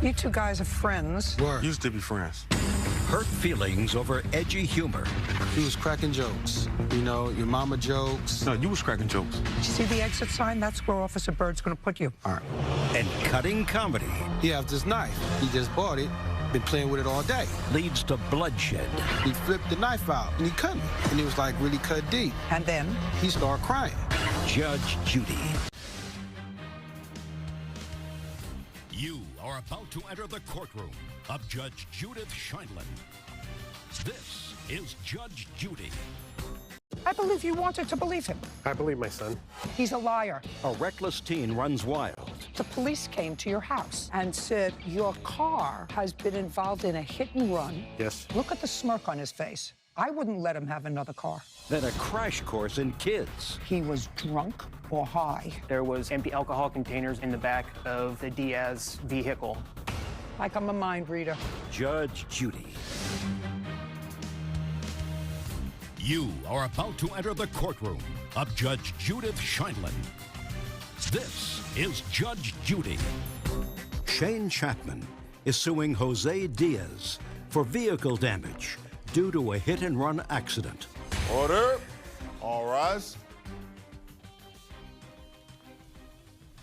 You two guys are friends. Word. Used to be friends. Hurt feelings over edgy humor. He was cracking jokes. You know, your mama jokes. No, you was cracking jokes. Did you see the exit sign? That's where Officer Bird's going to put you. All right. And cutting comedy. He has this knife. He just bought it. Been playing with it all day. Leads to bloodshed. He flipped the knife out and he cut me. And he was like really cut deep. And then? He started crying. Judge Judy. You are about to enter the courtroom of Judge Judith Scheindlin. This is Judge Judy. I believe you wanted to believe him. I believe my son. He's a liar. A reckless teen runs wild. The police came to your house and said your car has been involved in a hit and run. Yes. Look at the smirk on his face. I wouldn't let him have another car. Then a crash course in kids. He was drunk or high. There was empty alcohol containers in the back of the Diaz vehicle. Like I'm a mind reader. Judge Judy. You are about to enter the courtroom of Judge Judith Scheindlin. This is Judge Judy. Shane Chapman is suing Jose Diaz for vehicle damage due to a hit-and-run accident. Order. All rise.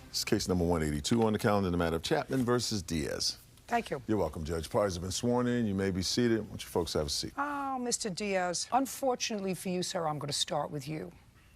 This is case number 182 on the calendar in the matter of Chapman versus Diaz. Thank you. You're welcome, Judge. Parties have been sworn in. You may be seated. Why don't you folks have a seat? Oh, Mr. Diaz, unfortunately for you, sir, I'm going to start with you.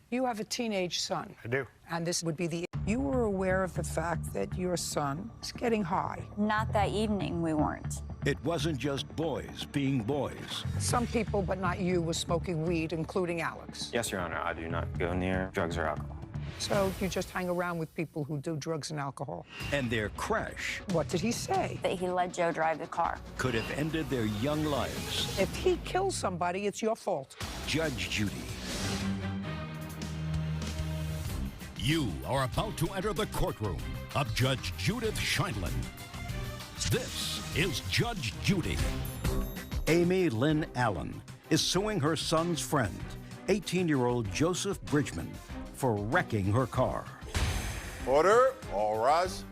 You have a teenage son. I do. And this would be the... You were aware of the fact that your son is getting high. Not that evening, we weren't. It wasn't just boys being boys. Some people, but not you, were smoking weed, including Alex. Yes, Your Honor, I do not go near drugs or alcohol. So you just hang around with people who do drugs and alcohol. And their crash What did he say? That he let Joe drive the car. could have ended their young lives. If he kills somebody, it's your fault. Judge Judy. You are about to enter the courtroom of Judge Judith Scheindlin. This is Judge Judy. Amy Lynn Allen is suing her son's friend, 18-year-old Joseph Bridgman, for wrecking her car. Order. All rise.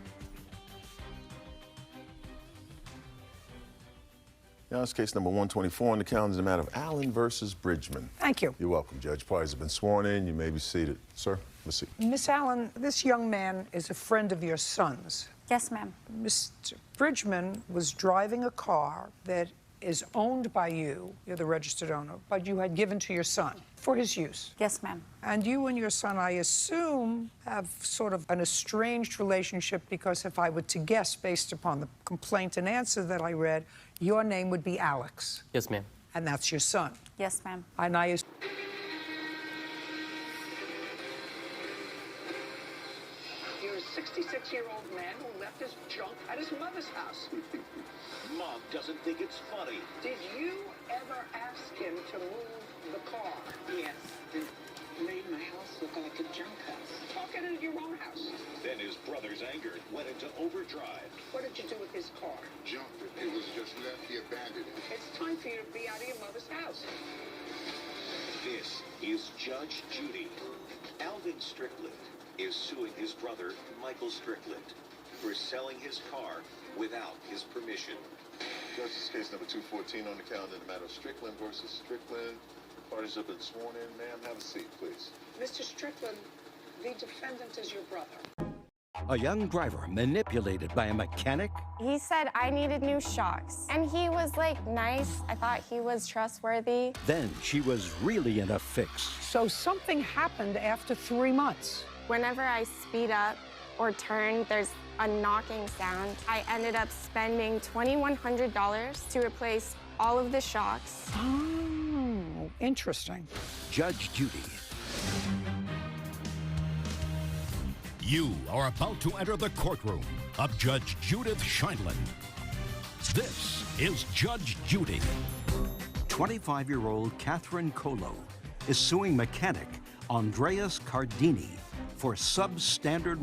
Now it's case number 124 on the calendar in the matter of Allen versus Bridgman. Thank you. You're welcome, Judge. Parties have been sworn in. You may be seated. Sir, let's see. Miss Allen, this young man is a friend of your son's. Yes, ma'am. Mr. Bridgman was driving a car that is owned by you, you're the registered owner, but you had given to your son for his use. Yes, ma'am. And you and your son, I assume, have sort of an estranged relationship because if I were to guess based upon the complaint and answer that I read, your name would be Alex. Yes, ma'am. And that's your son. Yes, ma'am. And I You're a 66-year-old man who left his junk at his mother's house. Mom doesn't think it's funny. Did you ever ask him to move the car? Yes. It made my house look like a junk house. Talking in your own house. Then his brothers, angered, went into overdrive. What did you do with his car? Jumped it. It was just left. He abandoned it. It's time for you to be out of your mother's house. This is Judge Judy. Alvin Strickland is suing his brother, Michael Strickland, for selling his car without his permission. Judge, this is case number 214 on the calendar in the matter of Strickland versus Strickland. Parties have been sworn in. Ma'am, have a seat, please. Mr. Strickland, the defendant is your brother. A young driver manipulated by a mechanic. He said I needed new shocks, and he was like nice. I thought he was trustworthy. Then she was really in a fix. So something happened after 3 months. Whenever I speed up or turn, there's a knocking sound. I ended up spending $2,100 to replace all of the shocks. Oh, interesting. Judge Judy. You are about to enter the courtroom of Judge Judith Scheindlin. This is Judge Judy. 25-year-old Catherine Colo is suing mechanic Andreas Cardini for substandard